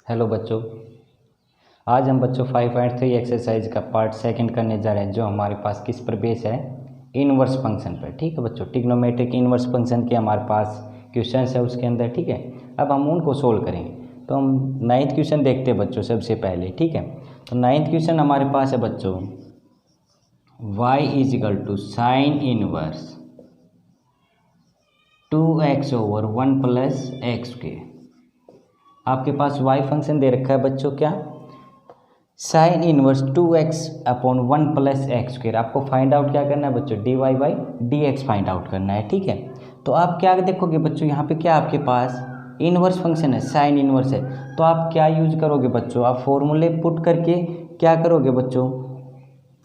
Hello बच्चों, आज हम बच्चों 5.3 एक्सरसाइज का पार्ट सेकंड करने जा रहे हैं, जो हमारे पास किस पर बेस है, इनवर्स फंक्शन पर। ठीक है बच्चों, ट्रिग्नोमेट्रिक इनवर्स फंक्शन के हमारे पास क्वेश्चंस है उसके अंदर। ठीक है, अब हम उनको सोल्व करेंगे। तो हम 9th क्वेश्चन देखते हैं बच्चों सबसे पहले। ठीक है, तो 9th क्वेश्चन हमारे पास है बच्चों, y = sine inverse 2x/1 + x²। आपके पास y फंक्शन दे रखा है बच्चों, क्या, साइन इनवर्स 2x/1 + x²। आपको फाइंड आउट क्या करना है बच्चों, dy/dx फाइंड आउट करना है। ठीक है, तो आप क्या देखोगे बच्चों, यहाँ पे क्या आपके पास इनवर्स फंक्शन है, साइन इनवर्स है। तो आप क्या यूज करोगे बच्चों, आप फॉर्मूले पुट करके क्या करोगे बच्चों,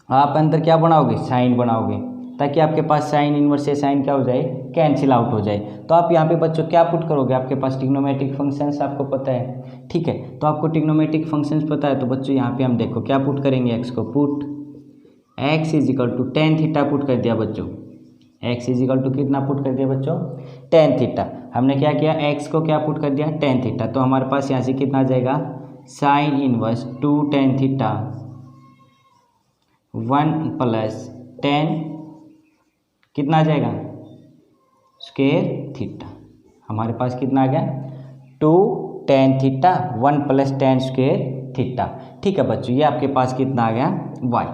आप अंदर क्या बनाओगे, साइन बनाओगे, ताकि आपके पास साइन इनवर्स से साइन क्या हो जाए, कैंसिल आउट हो जाए। तो आप यहाँ पे बच्चों क्या पुट करोगे, आपके पास ट्रिग्नोमेट्रिक फंक्शंस आपको पता है। ठीक है, तो आपको ट्रिग्नोमेट्रिक फंक्शंस पता है, तो बच्चों यहाँ पे हम देखो क्या पुट करेंगे, एक्स को put x = tan theta put कर दिया बच्चों। x = कितना पुट कर दिया बच्चों, tan थीटा। हमने क्या किया, x को क्या पुट कर दिया, tan थीटा। तो हमारे पास यहाँ से कितना आ जाएगा, sine inverse 2 tan theta 1 + tan कितना आ जाएगा, स्क्वायर थीटा। हमारे पास कितना आ गया, 2 tan theta 1 + tan square theta. ठीक है बच्चों, ये आपके पास कितना आ गया, y।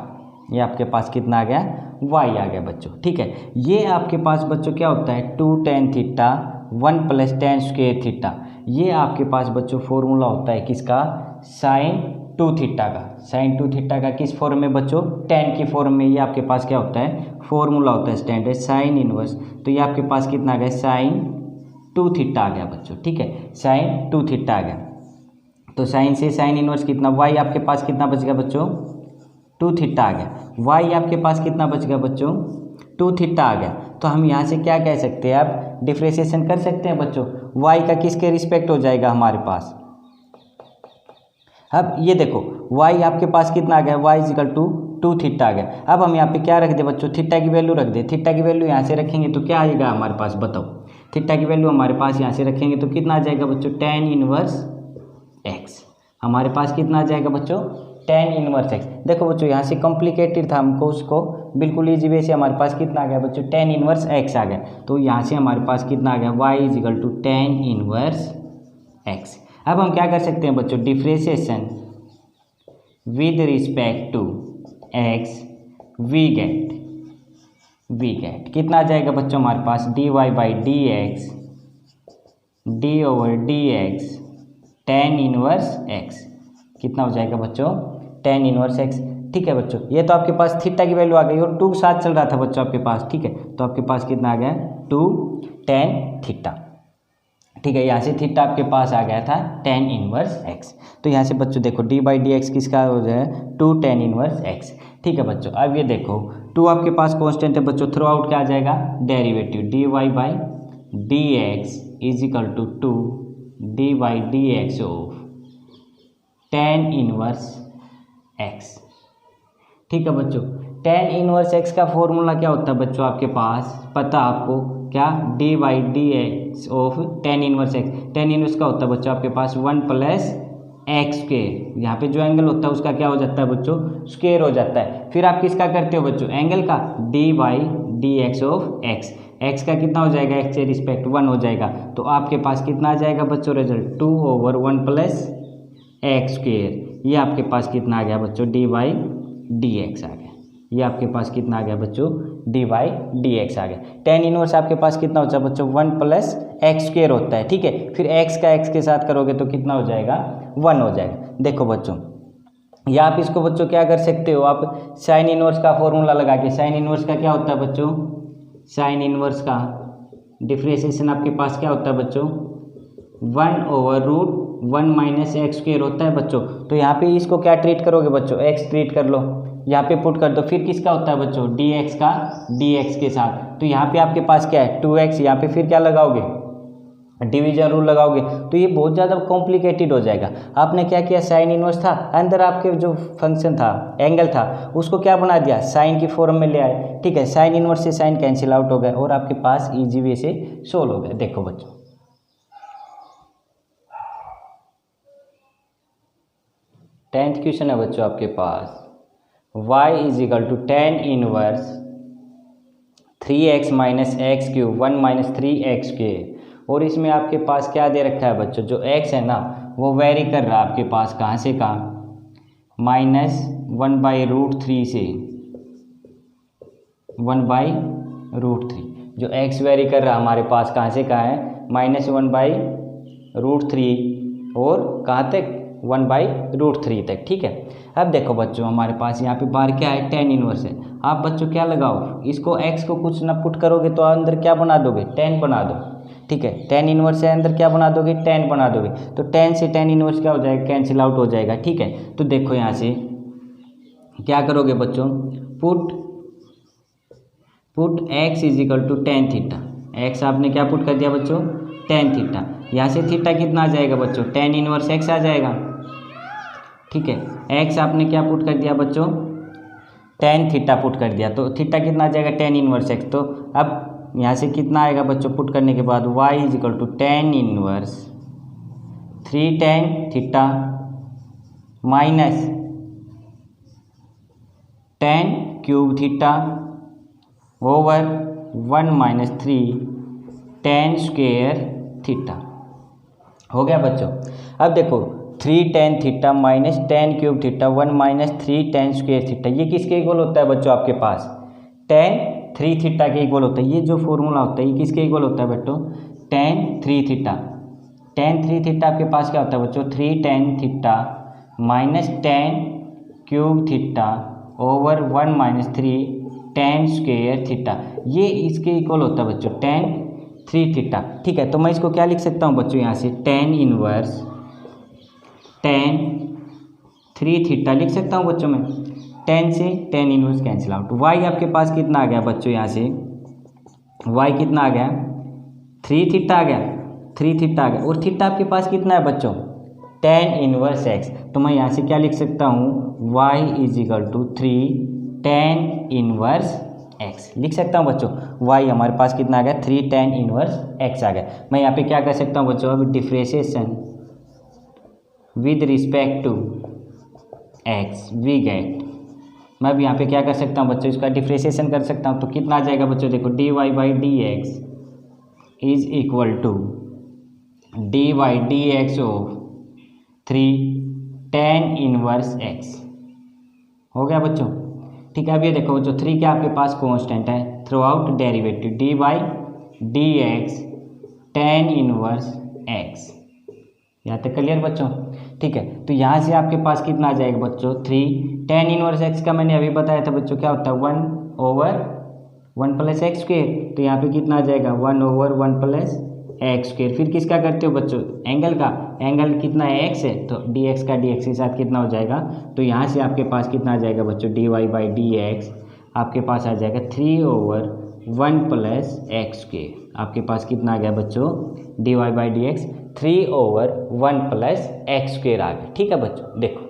ये आपके पास कितना आ गया, y आ गया बच्चों। ठीक है, ये आपके पास बच्चों क्या होता है, 2 tan theta 1 + tan square theta. ये आपके पास बच्चों फॉर्मूला होता है किसका, साइन 2 थीटा का। साइन 2 थीटा का किस फॉर्म में बच्चों, tan की फॉर्म में। ये आपके पास क्या होता है, फॉर्मूला होता है स्टैंडर्ड साइन इनवर्स। तो ये आपके पास कितना आ गया, साइन 2 थीटा आ गया बच्चों। ठीक है, साइन 2 थीटा आ गया। तो साइन से साइन इनवर्स कितना, y आपके पास कितना बच गया बच्चों, 2 थीटा आ गया। y आपके पास कितना बच गया बच्चों, 2 थीटा आ गया। तो हम यहाँ से क्या कह सकते हैं, आप डिफ्रेंशिएशन कर सकते हैं बच्चों, y का किसके रिस्पेक्ट हो जाएगा हमारे पास। अब ये देखो y आपके पास कितना आ गया, y = 2 थीटा आ गया। अब हम यहाँ पे क्या रख दे बच्चों, थीटा की वैल्यू रख दे। थीटा की वैल्यू यहाँ से रखेंगे तो क्या आएगा हमारे पास, बताओ। थीटा की वैल्यू हमारे पास यहाँ से रखेंगे तो कितना आ जाएगा बच्चों, tan इनवर्स x। हमारे पास कितना आ जाएगा बच्चों, tan इनवर्स x। देखो बच्चों यहाँ से कॉम्प्लिकेटेड था, हमको उसको बिल्कुल ईजी वे से हमारे पास कितना आ गया बच्चों, tan इनवर्स x आ गया। तो यहाँ से हमारे पास कितना आ गया, y = tan इनवर्स x। अब हम क्या कर सकते हैं बच्चों, differentiation with respect to x, we get कितना आ जाएगा बच्चों हमारे पास, dy/dx d/dx tan inverse x। कितना हो जाएगा बच्चों, tan इनवर्स x। ठीक है बच्चों, ये तो आपके पास थीटा की वैल्यू आ गई और 2 साथ चल रहा था बच्चों आपके पास। ठीक है, तो आपके पास कितना आ गया, 2 tan थीटा। ठीक है, यहाँ से थीटा आपके पास आ गया था tan इनवर्स x। तो यहाँ से बच्चों देखो d/dx किसका हो जाए, 2 tan इनवर्स x। ठीक है बच्चों, अब ये देखो 2 आपके पास कांस्टेंट है बच्चों, थ्रू आउट क्या आ जाएगा, derivative dy/dx = 2 dy/dx of tan inverse x। ठीक है बच्चों, tan इनवर्स x का फॉर्मूला क्या होता है बच्चों, आपके पास पता आपको क्या, dy/dx of tan inverse x। tan inverse का होता है बच्चों आपके पास 1 + x²। यहाँ पे जो एंगल होता है उसका क्या हो जाता है बच्चों, स्क्वायर हो जाता है। फिर आप किसका करते हो बच्चों, एंगल का, dy/dx ऑफ x। x का कितना हो जाएगा, x से रिस्पेक्ट 1 हो जाएगा। तो आपके पास कितना आ जाएगा बच्चों रिजल्ट, 2/1 + x²। ये आपके पास कितना आ गया बच्चों, dy/dx आ गया। ये आपके पास कितना आ गया बच्चों, dy/dx आ गया। tan इनवर्स आपके पास कितना होता है बच्चों, 1 + x² होता है। ठीक है, फिर x का x के साथ करोगे तो कितना हो जाएगा, 1 हो जाएगा। देखो बच्चों, या आप इसको बच्चों क्या कर सकते हो, आप साइन इनवर्स का फॉर्मूला लगा के, साइन इनवर्स का क्या होता है बच्चों, साइन इनवर्स का डिफ्रेंशिएशन आपके पास क्या होता है बच्चों, 1/√1 - x² होता है बच्चों। तो यहाँ पे इसको क्या ट्रीट करोगे बच्चों, x ट्रीट कर लो, यहाँ पे पुट कर दो। फिर किसका होता है बच्चों, dx का dx के साथ। तो यहाँ पे आपके पास क्या है, 2x। यहाँ पे फिर क्या लगाओगे, डिवीजन रूल लगाओगे। तो ये बहुत ज़्यादा कॉम्प्लिकेटेड हो जाएगा। आपने क्या किया, साइन इनवर्स था, अंदर आपके जो फंक्शन था, एंगल था, उसको क्या बना दिया, साइन की फॉर्म में ले आए। ठीक है, साइन इनवर्स से साइन कैंसिल आउट हो गए और आपके पास ईजी वे से सोल्व हो गए। देखो बच्चों, 10th क्वेश्चन है बच्चों आपके पास, y is equal to tan inverse 3x minus x cube 1 minus 3x के, और इसमें आपके पास क्या दे रखा है बच्चों, जो x है ना वो वेरी कर रहा है आपके पास कहाँ से कहाँ, -1/√3 से 1/√3, जो x वेरी कर रहा है हमारे पास कहाँ से कहाँ है, -1/√3 और कहाँ तक 1/√3 तक। ठीक है, अब देखो बच्चों हमारे पास यहाँ पे बार क्या है, टेन इनवर्स है। आप बच्चों क्या लगाओ, इसको x को कुछ ना पुट करोगे तो अंदर क्या बना दोगे, टेन बना दो। ठीक है, टेन इनवर्स है, अंदर क्या बना दोगे, टेन बना दोगे, तो टेन से टेन इनवर्स क्या हो जाएगा, कैंसिल आउट हो जाएगा। ठीक है, तो देखो यहाँ से क्या करोगे बच्चों, put x is equal to tan theta, x आपने क्या पुट कर दिया बच्चों, टेन थीटा, यहाँ से थीटा कितना आ जाएगा बच्चों, टेन इनवर्स x आ जाएगा। ठीक है, x आपने क्या पुट कर दिया बच्चों, टेन थीटा पुट कर दिया, तो थीटा कितना आ जाएगा, टेन इनवर्स x। तो अब यहाँ से कितना आएगा बच्चों, पुट करने के बाद y is equal to tan inverse 3 tan theta minus tan cube theta over 1 minus 3 tan square theta. हो गया बच्चों। अब देखो 3 tan theta minus tan cube theta 1 minus 3 tan square theta, ये किसके इक्वल होता है बच्चों, आपके पास टेन 3 थीटा के इक्वल होता है। ये जो फॉर्मूला होता है ये किसके इक्वल होता है बच्चों, टेन 3 थीटा। टेन 3 थीटा आपके पास क्या होता है बच्चों, 3 tan theta minus tan cube theta over 1 minus 3 tan square theta, ये इसके इक्वल होता है बच्चों टेन 3 थीटा। ठीक है, तो मैं इसको क्या लिख सकता हूँ बच्चों, यहाँ से टेन इनवर्स टेन 3 थीटा लिख सकता हूँ बच्चों मैं, टेन से tan inverse cancel out. y आपके पास कितना आ गया बच्चों, यहाँ से y कितना आ गया, 3 थीटा आ गया, 3 थीटा आ गया, और थीटा आपके पास कितना है बच्चों, टेन इनवर्स x। तो मैं यहाँ से क्या लिख सकता हूँ, y is equal to 3 tan inverse x लिख सकता हूँ बच्चों। y हमारे पास कितना आ गया, 3 टेन इनवर्स x आ गया। मैं यहाँ पे क्या कर सकता हूँ बच्चों, अब differentiation with respect to x we get, मैं अब यहाँ पे क्या कर सकता हूँ बच्चों, इसका डिफ्रेंशिएशन कर सकता हूँ, तो कितना आ जाएगा बच्चों, देखो dy/dx is equal to dy/dx of 3 tan inverse x। हो गया बच्चों। ठीक है, अब ये देखो बच्चों 3 क्या आपके पास कांस्टेंट है through out derivative, dy/dx ten inverse x। यहाँ तक क्लियर बच्चों। ठीक है, तो यहाँ से आपके पास कितना आ जाएगा बच्चों, 3 टेन इनवर्स x का मैंने अभी बताया था बच्चों क्या होता है, 1 ओवर 1 प्लस एक्स स्क्वेयर, तो यहाँ पे कितना आ जाएगा 1 ओवर 1 प्लस एक्स स्क्वेयर। फिर किसका करते हो बच्चों, एंगल का, एंगल कितना है x है, तो dx का dx के साथ कितना हो जाएगा, तो यहाँ से आपके पास कितना आ जाएगा बच्चों, dy/dx आपके पास आ जाएगा 3 ओवर 1 प्लस एक्स स्क्वेयर। आपके पास कितना आ गया बच्चों, dy/dx 3 over 1 plus x square आ गया। ठीक है बच्चों, देखो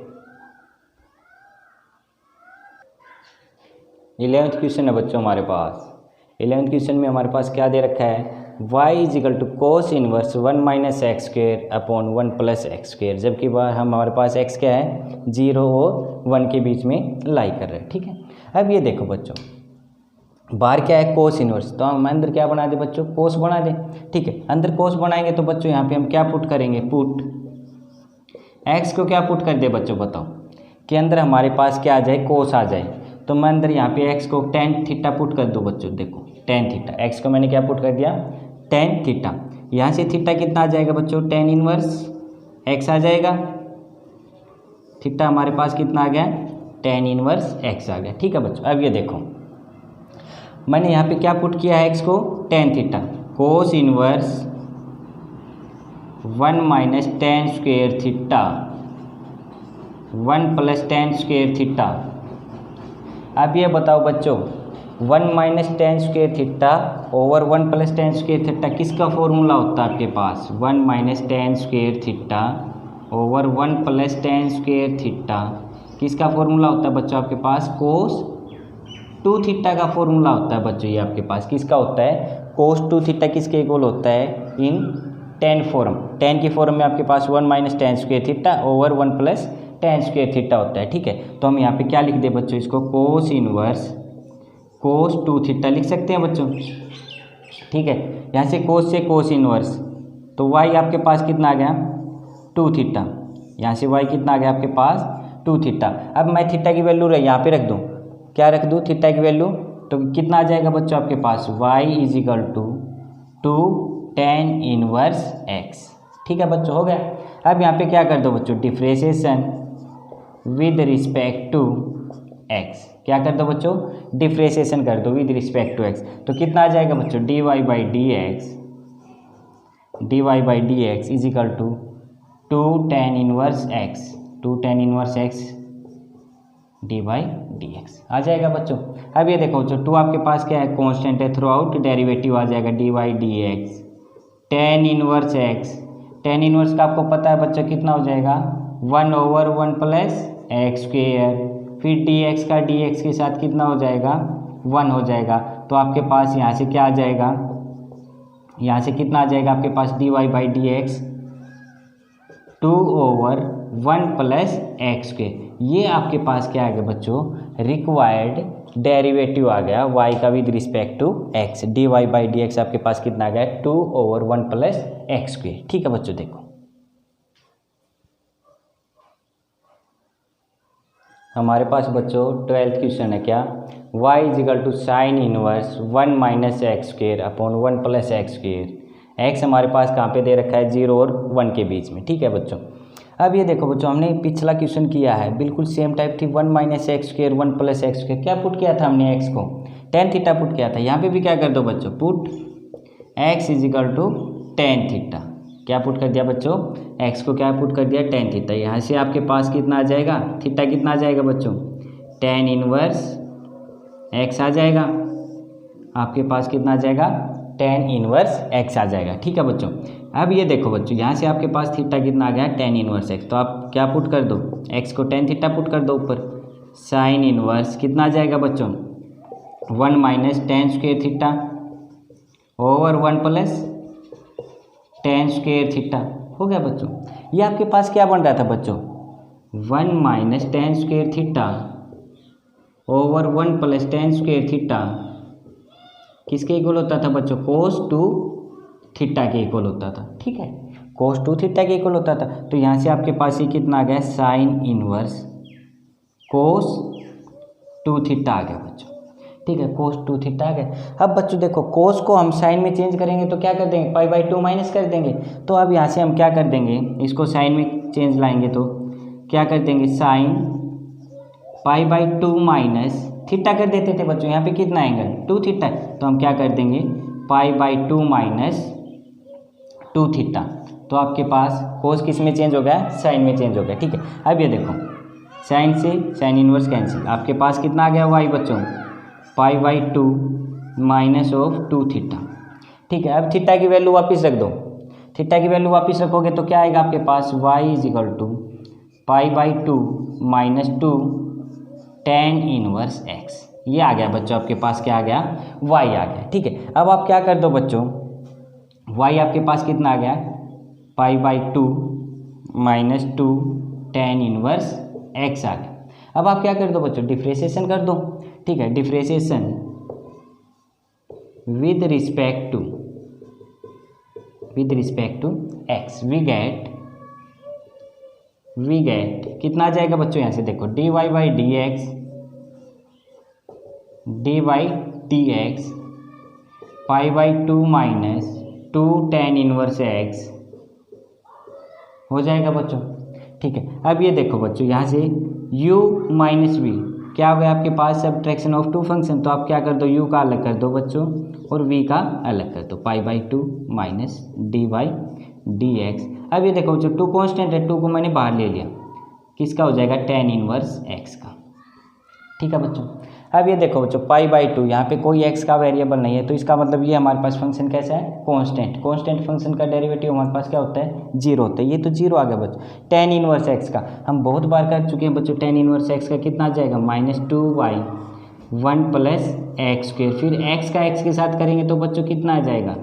11th क्वेश्चन है बच्चों हमारे पास। 11th क्वेश्चन में हमारे पास क्या दे रखा है, y is equal to cos inverse 1 minus x square upon 1 plus x square, जबकि हमारे पास x क्या है, 0 और 1 के बीच में लाई कर रहे हैं। ठीक है, अब ये देखो बच्चों बाहर क्या है, कोस इनवर्स, तो हम अंदर क्या बना दे बच्चों, कोस बना दे। ठीक है, अंदर कोस बनाएंगे तो बच्चों यहाँ पे हम क्या पुट करेंगे, पुट x को क्या पुट कर दे बच्चों, बताओ कि अंदर हमारे पास क्या आ जाए, कोस आ जाए, तो मैं अंदर यहाँ पे x को टेन थीटा पुट कर दूँ बच्चों। देखो टेन थीटा, x को मैंने क्या पुट कर दिया, टेन थीटा, यहाँ से थीटा कितना आ जाएगा बच्चों, टेन इनवर्स x आ जाएगा, थीटा हमारे पास कितना आ गया, टेन इनवर्स x आ गया। ठीक है बच्चों, अब ये देखो मैंने यहाँ पे क्या पुट किया है, x को टेन थीटा, कोस inverse 1 minus ten square theta 1 plus ten square theta. अब ये बताओ बच्चों 1 minus ten square theta over 1 plus ten square theta किसका फॉर्मूला होता है आपके पास, 1 minus ten square theta over 1 plus ten square theta किसका फॉर्मूला होता है बच्चों आपके पास, कोस 2 थीटा का फॉर्मूला होता है बच्चों। ये आपके पास किसका होता है, कोस 2 थीटा किसके इक्वल होता है, इन टेन फॉर्म, टेन की फॉर्म में आपके पास 1 minus ten square theta over 1 plus tan square theta होता है। ठीक है, तो हम यहाँ पे क्या लिख दे बच्चों, इसको cos इनवर्स cos 2 थीटा लिख सकते हैं बच्चों। ठीक है, यहाँ से cos से cos इनवर्स, तो y आपके पास कितना आ गया 2 थीटा, यहाँ से y कितना आ गया आपके पास 2 थीटा। अब मैं थीटा की वैल्यू यहाँ पे रख दूँ, क्या रख दूँ थीटा की वैल्यू, तो कितना आ जाएगा बच्चों आपके पास y is equal to 2 tan inverse x। ठीक है बच्चों, हो गया। अब यहाँ पे क्या कर दो बच्चों, differentiation with respect to x, क्या कर दो बच्चों, डिफ्रेंशिएशन कर दो विद रिस्पेक्ट टू x, तो कितना आ जाएगा बच्चों dy by d x is equal to 2 tan inverse x, 2 tan inverse x d by d x आ जाएगा बच्चों। अब ये देखो बच्चों 2 आपके पास क्या है, कांस्टेंट है, थ्रू आउट डेरिवेटिव आ जाएगा D by d x tan inverse x, tan inverse का आपको पता है बच्चों कितना हो जाएगा 1/1 प्लस एक्स स्क्वेयर, फिर dx का dx के साथ कितना हो जाएगा 1 हो जाएगा, तो आपके पास यहाँ से क्या आ जाएगा, यहाँ से कितना आ जाएगा आपके पास dy by d x 2/1 plus x square. ये आपके पास क्या आ गया बच्चों, रिक्वायर्ड डेरिवेटिव आ गया y का with respect to x, dy by d x आपके पास कितना आ गया 2/1 प्लस एक्स स्क्वेयर। ठीक है बच्चों, देखो हमारे पास बच्चों 12th क्वेश्चन है क्या, y is equal to sine inverse 1 minus x square upon 1 plus x square. x हमारे पास कहाँ पे दे रखा है 0 और 1 के बीच में। ठीक है बच्चों, अब ये देखो बच्चों हमने पिछला क्वेश्चन किया है, बिल्कुल सेम टाइप थी, 1 minus x square 1 plus x square, क्या पुट किया था हमने x को tan थीटा पुट किया था। यहाँ पे भी क्या कर दो बच्चों, put x is equal to tan theta, क्या पुट कर दिया बच्चों, x को क्या पुट कर दिया tan थीटा। यहाँ से आपके पास कितना आ जाएगा, थीटा कितना आ जाएगा बच्चों tan इनवर्स x आ जाएगा, आपके पास कितना आ जाएगा tan इनवर्स x आ जाएगा। ठीक है बच्चों, अब ये देखो बच्चों यहाँ से आपके पास थीटा कितना आ गया tan इनवर्स x, तो आप क्या पुट कर दो, x को tan थीटा पुट कर दो ऊपर, साइन इनवर्स कितना आ जाएगा बच्चों 1 minus tan square theta over 1 plus tan square theta. हो गया बच्चों, ये आपके पास क्या बन रहा था बच्चों 1 minus tan square theta over 1 plus tan square theta किसके इक्वल होता था बच्चों, cos 2 थीटा के इक्वल होता था। ठीक है, cos 2 थीटा के इक्वल होता था, तो यहाँ से आपके पास ये कितना आ गया साइन इनवर्स cos 2 थीटा आ गया बच्चों। ठीक है, cos 2 थीटा आ गया। अब बच्चों देखो cos को हम साइन में चेंज करेंगे तो क्या कर देंगे, पाई बाई 2 माइनस कर देंगे, तो अब यहाँ से हम क्या कर देंगे, इसको साइन में चेंज लाएंगे तो क्या कर देंगे, sine pi by 2 minus theta कर देते थे बच्चों, यहाँ पे कितना एंगल 2 थीटा, तो हम क्या कर देंगे पाई बाई 2 माइनस 2 थीटा, तो आपके पास कोस किस में चेंज हो गया, साइन में चेंज हो गया। ठीक है, अब ये देखो साइन से साइन इनवर्स कैंसिल, आपके पास कितना आ गया वाई बच्चों पाई बाई 2 माइनस ऑफ 2 थीटा। ठीक है, अब थीटा की वैल्यू वापस रख दो, थीटा की वैल्यू वापस रखोगे तो क्या आएगा आपके पास y is equal to pi by 2 minus 2 tan inverse x। ये आ गया बच्चों आपके पास क्या आ गया y आ गया। ठीक है, अब आप क्या कर दो बच्चों y आपके पास कितना आ गया पाई by 2 minus 2 tan inverse x आ गया। अब आप क्या कर दो बच्चों डिफ्रेंशिएशन कर दो। ठीक है, differentiation with respect to x we get कितना आ जाएगा बच्चों, यहाँ से देखो dy by d x pi by 2 minus 2 tan inverse x हो जाएगा बच्चों। ठीक है, अब ये देखो बच्चों यहाँ से u माइनस वी क्या हो गया आपके पास सब्ट्रैक्शन ऑफ 2 फंक्शन, तो आप क्या कर दो u का अलग कर दो बच्चों और v का अलग कर दो पाई by 2 minus D by d x. अब ये देखो बच्चों 2 कांस्टेंट है, 2 को मैंने बाहर ले लिया, किसका हो जाएगा tan इनवर्स x का। ठीक है बच्चों, अब ये देखो बच्चों पाई बाई 2 यहाँ पे कोई x का वेरिएबल नहीं है, तो इसका मतलब ये हमारे पास फंक्शन कैसा है कांस्टेंट फंक्शन का डेरिवेटिव हमारे पास क्या होता है 0 होता है, ये तो 0 आ गया बच्चों। tan इनवर्स x का हम बहुत बार कर चुके हैं बच्चों, tan इनवर्स x का कितना आ जाएगा -2y 1 प्लस एक्स स्क्वेयर, फिर x का x के साथ करेंगे तो बच्चों कितना आ जाएगा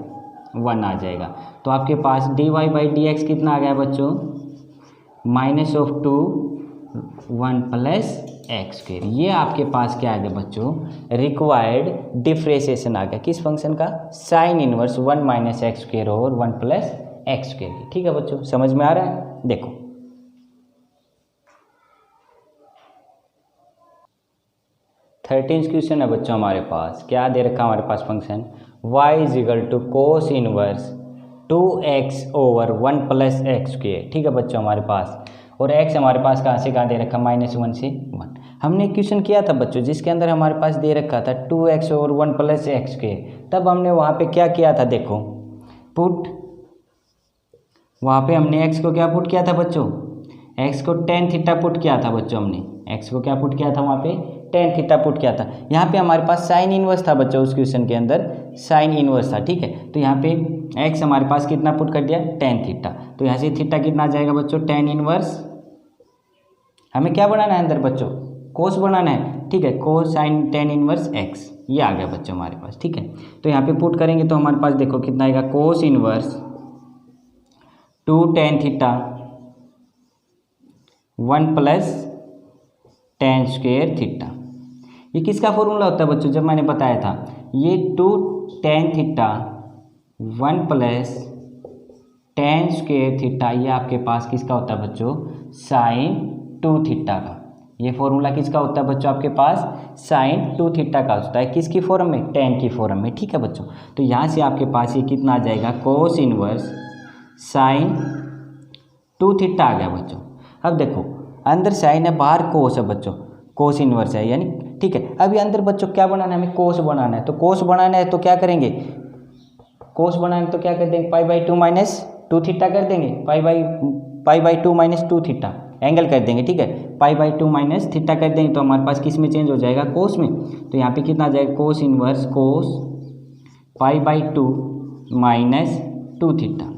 1 आ जाएगा, तो आपके पास dy बाई डी एक्स कितना आ गया बच्चों -2 1 प्लस एक्स स्क्वेयर। ये आपके पास क्या आ गया बच्चों, रिक्वायर्ड डिफ्रेंशिएशन आ गया किस फंक्शन का, sign inverse 1 minus x square और 1 प्लस एक्स स्क्वेयर। ठीक है बच्चों, समझ में आ रहा है। देखो 13 क्वेश्चन है बच्चों हमारे पास, क्या दे रखा हमारे पास function y is equal to cos inverse 2x over 1 plus x square. ठीक है बच्चों हमारे पास, और x हमारे पास कहाँ से कहाँ दे रखा, -1 से 1। हमने क्वेश्चन किया था बच्चों जिसके अंदर हमारे पास दे रखा था 2x over 1 plus x square, तब हमने वहाँ पे क्या किया था, देखो पुट, वहाँ पे हमने x को क्या पुट किया था बच्चों, x को tan थीटा पुट किया था बच्चों, हमने x को क्या पुट किया था वहाँ पे, tan थीटा पुट किया था। यहाँ पे हमारे पास साइन इनवर्स था बच्चों, उस क्वेश्चन के अंदर साइन इनवर्स था। ठीक है, तो यहाँ पे x हमारे पास कितना पुट कर दिया, tan थीटा, तो यहाँ से थीटा कितना आ जाएगा बच्चों, tan इनवर्स, हमें क्या बनाना है अंदर बच्चों, कोस बनाना है। ठीक है, कोस साइन tan इनवर्स x, ये आ गया बच्चों हमारे पास। ठीक है, तो यहाँ पे पुट करेंगे तो हमारे पास देखो कितना आएगा, cos inverse 2 tan theta 1 plus tan square theta. ये किसका फॉर्मूला होता है बच्चों, जब मैंने बताया था, ये 2 tan theta 1 plus tan square theta, ये आपके पास किसका होता है बच्चों, साइन 2 थीटा का। ये फॉर्मूला किसका होता है बच्चों, आपके पास साइन 2 थीटा का होता है, किसकी फॉर्म में, tan की फॉर्म में। ठीक है बच्चों, तो यहाँ से आपके पास ये कितना आ जाएगा, कोस इनवर्स साइन 2 थीटा आ गया बच्चों। अब देखो अंदर साइन है, बाहर कोस है बच्चों, कोस इनवर्स है यानी। ठीक है, अभी अंदर बच्चों क्या बनाना है, हमें कोस बनाना है, तो कोस बनाना है तो क्या करेंगे, कोस बनाना है तो क्या कर देंगे, π/2 माइनस 2 थीटा कर देंगे, π/2 माइनस 2 थीटा एंगल कर देंगे। ठीक है, π/2 माइनस थीटा कर देंगे तो हमारे पास किस में चेंज हो जाएगा, कोस में। तो यहाँ पे कितना आ जाएगा, cos inverse cos π/2 minus 2 theta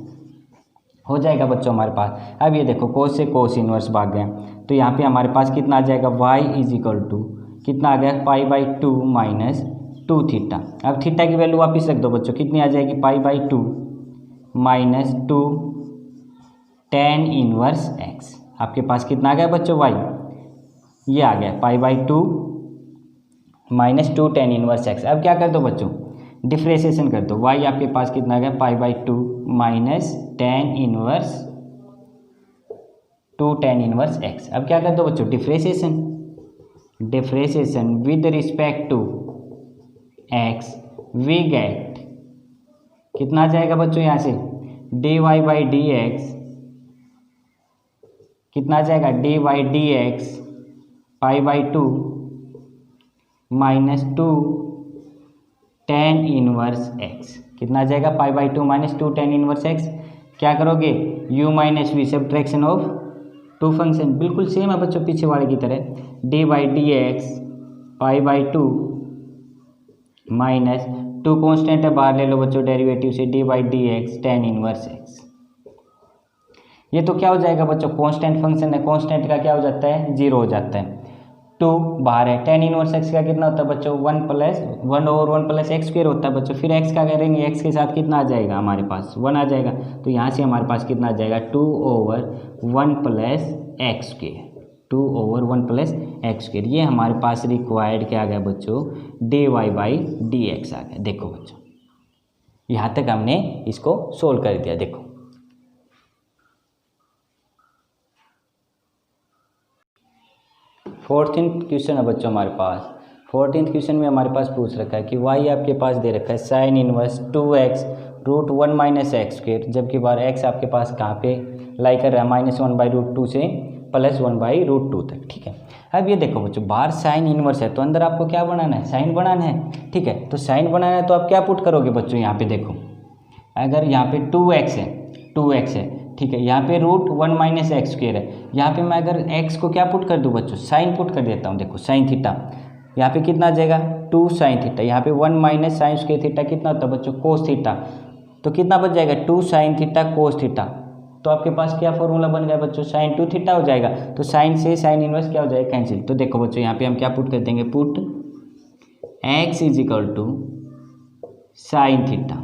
हो जाएगा बच्चों हमारे पास। अब ये देखो कोस से कोस इनवर्स भाग गए, तो यहाँ पे हमारे पास कितना आ जाएगा, y इज इक्वल टू कितना आ गया, π/2 माइनस 2 थीटा। अब थीटा की वैल्यू वापस रख दो बच्चों, कितनी आ जाएगी, π/2 माइनस 2 tan इनवर्स x। आपके पास कितना आ गया बच्चों, y, ये आ गया π/2 माइनस 2 tan इनवर्स x। अब क्या कर दो बच्चों, डिफ्रेंशिएशन कर दो, y आपके पास कितना आ गया, π/2 minus tan inverse 2 tan inverse x। अब क्या कर दो बच्चों, differentiation, differentiation with respect to x, we get कितना आ जाएगा बच्चों, यहाँ से dy/dx कितना आ जाएगा, dy/dx π/2 minus 2 tan inverse x, कितना आ जाएगा, π/2 माइनस 2 tan इनवर्स x। क्या करोगे, u minus v, subtraction of 2 function, बिल्कुल सेम है बच्चों पीछे वाले की तरह, dy/dx π/2 माइनस 2 कॉन्स्टेंट है, बाहर ले लो बच्चों डेरिवेटिव से, dy/dx tan इनवर्स x। ये तो क्या हो जाएगा बच्चों, कांस्टेंट फंक्शन है, कांस्टेंट का क्या हो जाता है, 0 हो जाता है, 2 बाहर है। tan इनवर्स x का कितना होता है बच्चों, 1 ओवर 1 प्लस एक्स स्क्वेयर होता है बच्चों। फिर x का करेंगे, x के साथ कितना आ जाएगा, हमारे पास 1 आ जाएगा, तो यहाँ से हमारे पास कितना आ जाएगा, 2 over 1 plus x square, 2 over 1 plus x square. ये हमारे पास रिक्वायर्ड क्या आ गया बच्चों, dy/dx आ गया। देखो बच्चों यहाँ तक हमने इसको सोल्व कर दिया। देखो 14th क्वेश्चन है बच्चों हमारे पास। 14th क्वेश्चन में हमारे पास पूछ रखा है कि y आपके पास दे रखा है sine inverse 2x root 1 minus x square, जबकि बार x आपके पास कहाँ पे लाई कर रहा है, -1/√2 से +1/√2 तक। ठीक है, अब ये देखो बच्चों बाहर साइन इनवर्स है, तो अंदर आपको क्या बनाना है, साइन बनाना है। ठीक है, तो साइन बनाना है तो आप क्या पुट करोगे बच्चों, यहाँ पे देखो अगर यहाँ पे 2x है, 2x है, ठीक है, यहाँ पे √1 माइनस एक्स स्क्वेयर है, यहाँ पे मैं अगर x को क्या पुट कर दूँ बच्चों, साइन पुट कर देता हूँ। देखो साइन थीटा, यहाँ पे कितना आ जाएगा, 2 साइन थीटा, यहाँ पे 1 माइनस साइन स्क्वेयर थीटा कितना होता है बच्चों, कोस थीटा, तो कितना बच जाएगा, 2 साइन थीटा कोस थीटा। तो आपके पास क्या फॉर्मूला बन गया बच्चों, साइन 2 थीटा हो जाएगा। तो साइन से साइन इनवर्स क्या हो जाएगा, कैंसिल। तो देखो बच्चों यहाँ पे हम क्या पुट कर देंगे, put x is equal to sine theta,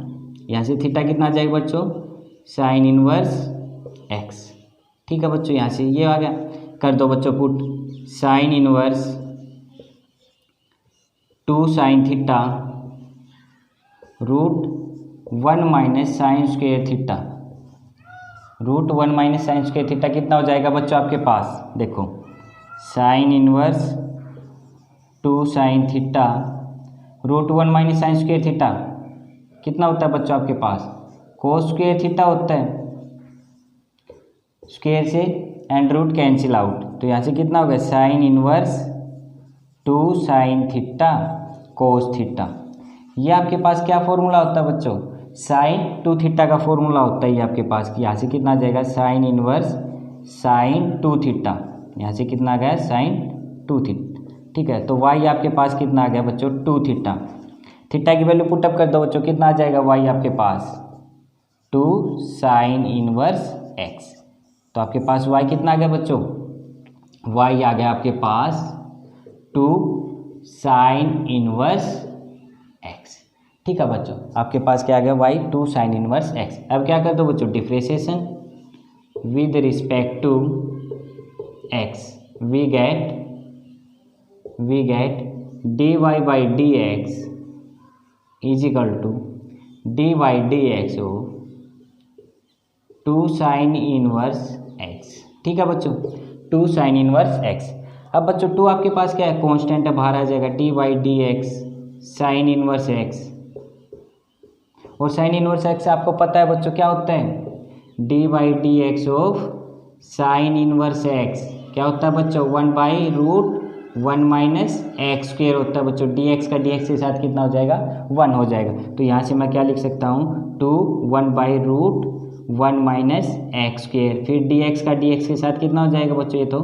यहाँ से थीटा कितना आ जाएगा बच्चों, साइन इनवर्स x। ठीक है बच्चों, यहाँ से ये आ गया, कर दो बच्चों put sine inverse 2 sine theta √1 minus sine square theta. √1 minus sine square theta कितना हो जाएगा बच्चों आपके पास? देखो sine inverse 2 sine theta √1 minus sine square theta कितना होता है बच्चों आपके पास? कोस स्क्वायर थीटा होता है। स्क्वायर से एंड रूट कैंसिल आउट, तो यहाँ से कितना होगा? Sine inverse 2 sine theta cos theta. ये आपके पास क्या फॉर्मूला होता है बच्चों? साइन 2 थीटा का फॉर्मूला होता है ये आपके पास कि यहाँ से कितना आ जाएगा? Sine inverse sine 2 theta. यहाँ से कितना आ गया? Sine 2 theta. ठीक है, तो वाई आपके पास कितना आ गया बच्चों? 2 थीटा। थीटा की वैल्यू पुटअप कर दो बच्चों, कितना आ जाएगा वाई आपके पास? 2 साइन इनवर्स एक्स। तो आपके पास वाई कितना आ गया बच्चों? वाई आ गया आपके पास 2 साइन इनवर्स एक्स। ठीक है बच्चों, आपके पास क्या आ गया? Y 2 sine inverse x. अब क्या कर दो बच्चों? Differentiation with respect to x we get dy by d x is equal to d by d x हो 2 साइन इनवर्स एक्स। ठीक है बच्चों, 2 साइन इनवर्स एक्स। अब बच्चों 2 आपके पास क्या है? कांस्टेंट है, बाहर आ जाएगा D by d x sign inverse x. और साइन इनवर्स एक्स आपको पता है बच्चों क्या होता है? D by d x of sine inverse x क्या होता है बच्चों? 1/√1 माइनस एक्स स्क्वेयर होता है बच्चों। डी एक्स का डी एक्स के साथ कितना हो जाएगा? 1 हो जाएगा। तो यहाँ से मैं क्या लिख सकता हूँ? 2 1/√1 माइनस एक्स स्क्वेयर, फिर डी एक्स का डी एक्स के साथ कितना हो जाएगा बच्चों? ये तो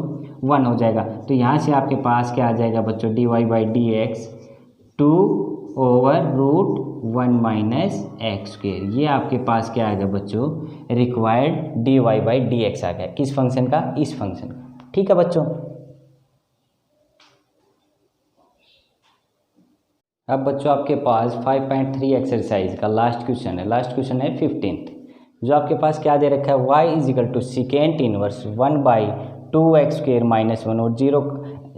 1 हो जाएगा। तो यहाँ से आपके पास क्या आ जाएगा बच्चों? D y by d x 2/√1 minus x square. ये आपके पास क्या आ गया बच्चों? Required d y by d x आ गया। किस फंक्शन का? इस फंक्शन का। ठीक है बच्चों, अब बच्चों आपके पास 5.3 एक्सरसाइज का लास्ट क्वेश्चन है। लास्ट क्वेश्चन है 15th, जो आपके पास क्या दे रखा है? y is equal to secant inverse 1/2x square minus 1 और 0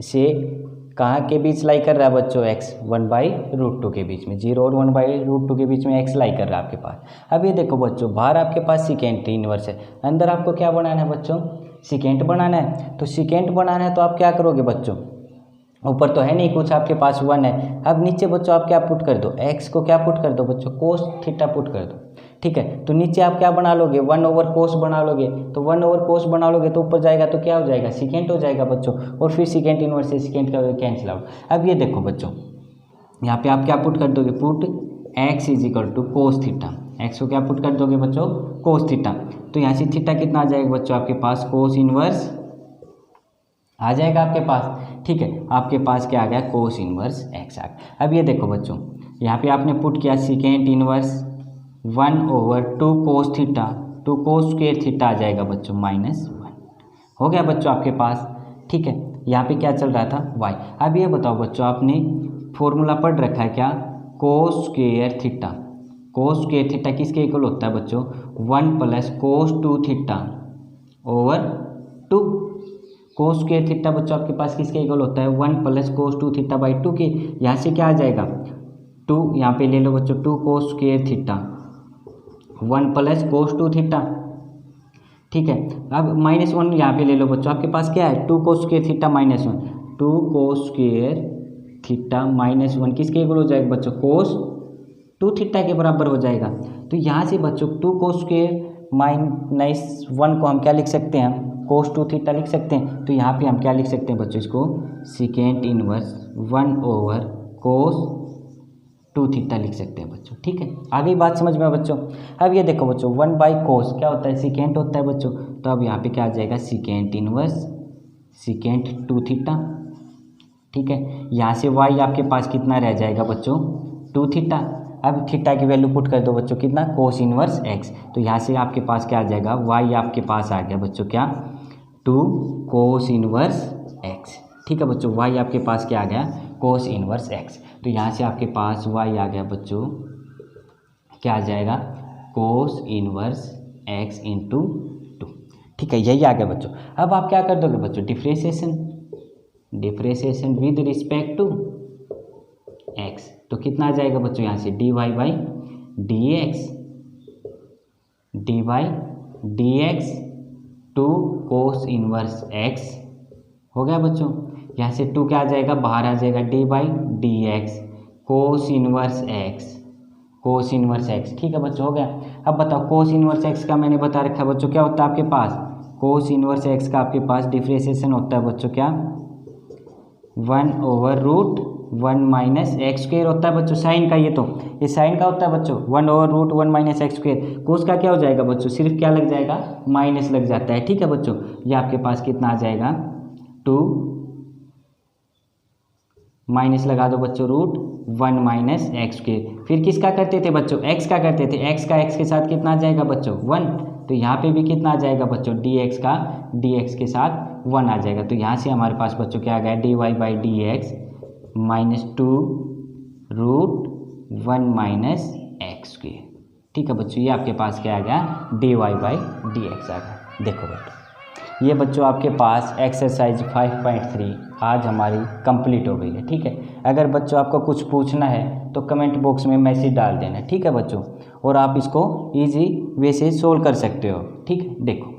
से कहाँ के बीच लाई कर रहा है बच्चों? x 1/√2 के बीच में। 0 और 1/√2 के बीच में x लाई कर रहा है आपके पास। अब ये देखो बच्चों, बाहर आपके पास सिकेंट इनवर्स है, अंदर आपको क्या बनाना है बच्चों? सिकेंट बनाना है। तो सिकेंट बनाना है तो आप क्या करोगे बच्चों? ऊपर तो है नहीं कुछ, आपके पास 1 है। अब नीचे बच्चों आप क्या पुट कर दो? x को क्या पुट कर दो बच्चों? कोस थीटा पुट कर दो। ठीक है, तो नीचे आप क्या बना लोगे? 1/कोस बना लोगे। तो 1/कोस बना लोगे तो ऊपर जाएगा तो क्या हो जाएगा? सिकेंट हो जाएगा बच्चों। और फिर सिकेंट इनवर्स से सिकेंट का कैंसिल आउट। अब ये देखो बच्चों, यहाँ पे आप क्या पुट कर दोगे? Put x is equal to cos theta. x को क्या पुट कर दोगे बच्चों? Cos theta. तो यहाँ से थीटा कितना आ जाएगा बच्चों आपके पास? कोस इनवर्स आ जाएगा आपके पास। ठीक है, आपके पास क्या आ गया? कोस इनवर्स एक्स आ गया। अब ये देखो बच्चों, यहाँ पे आपने पुट किया secant inverse 1/2 cos theta, 2 cos square theta आ जाएगा बच्चों -1 हो गया बच्चों आपके पास। ठीक है, यहाँ पे क्या चल रहा था? y। अब ये बताओ बच्चों, आपने फॉर्मूला पढ़ रखा है क्या? कोस स्क्वायर थीटा। कोस स्क्वायर थीटा किसके इक्वल होता है बच्चों? 1 + कोस 2 theta over 2। Cos square theta बच्चों आपके पास किसके इक्वल होता है? 1 + कोस 2 थीटा बाई 2 के। यहाँ से क्या आ जाएगा? 2 यहाँ पे ले लो बच्चों, 2 कोस स्क्वायर थीटा 1 + कोस 2 थीटा। ठीक है, अब -1 यहाँ पे ले लो बच्चों, आपके पास क्या है? 2 cos square theta -1। 2 cos square theta -1 किसके इक्वल हो जाएगा बच्चों? कोस 2 थीटा के बराबर हो जाएगा। तो यहाँ से बच्चों 2 कोस स्क्वायर -1 को हम क्या लिख सकते हैं? कोस 2 थीटा लिख सकते हैं। तो यहाँ पे हम क्या लिख सकते हैं बच्चों? इसको सिकेंट इनवर्स 1/कोस 2 थीटा लिख सकते हैं बच्चों। ठीक है, आगे बात समझ में बच्चों। अब ये देखो बच्चों, 1/कोस क्या होता है? सिकेंट होता है बच्चों। तो अब यहाँ पे क्या आ जाएगा? Secant inverse secant 2 theta. ठीक है, यहाँ से y आपके पास कितना रह जाएगा बच्चों? 2 थीटा। अब थीटा की वैल्यू पुट कर दो बच्चों, कितना? Cos inverse x। तो यहाँ से आपके पास क्या आ जाएगा? y आपके पास आ गया बच्चों क्या? 2 कोस इनवर्स x। ठीक है बच्चों, y आपके पास क्या आ गया? Cos inverse x। तो यहाँ से आपके पास y आ गया बच्चों, क्या आ जाएगा? Cos inverse x × 2। ठीक है, यही आ गया बच्चों। अब आप क्या कर दोगे बच्चों? Differentiation differentiation with respect to x, तो कितना आ जाएगा बच्चों यहाँ से dy by d x to cos inverse x हो गया बच्चों। यहाँ से टू क्या आ जाएगा, बाहर आ जाएगा D by d x cos inverse x, ठीक है बच्चों हो गया। अब बताओ कोस इनवर्स एक्स का मैंने बता रखा है बच्चों, क्या होता है आपके पास, कोस इनवर्स एक्स का आपके पास डिफ्रेंशिएशन होता है बच्चों क्या, 1/√1 माइनस एक्स स्क्वेयर होता है बच्चों साइन का, ये साइन का होता है बच्चों 1/√1 माइनस एक्स स्क्वेयर। कोस का क्या हो जाएगा बच्चों, सिर्फ क्या लग जाएगा, माइनस लग जाता है, ठीक है बच्चों। ये आपके पास कितना आ जाएगा 2 माइनस लगा दो बच्चों √1 माइनस एक्स स्क्वेयर। फिर किसका करते थे बच्चों, एक्स का करते थे, एक्स का एक्स के साथ कितना आ जाएगा बच्चों 1, तो यहाँ पे भी कितना आ जाएगा बच्चों डी एक्स का डी एक्स के साथ 1 आ जाएगा। तो यहाँ से हमारे पास बच्चों क्या आ गया dy by d x minus 2√1 minus x square, ठीक है बच्चों। ये आपके पास क्या आ गया dy बाई डी एक्स आ गया। देखो बच्चों ये बच्चों आपके पास एक्सरसाइज 5.3 आज हमारी कंप्लीट हो गई है, ठीक है। अगर बच्चों आपको कुछ पूछना है तो कमेंट बॉक्स में मैसेज डाल देना, ठीक है बच्चों, और आप इसको इजी वे से सोल्व कर सकते हो, ठीक है। देखो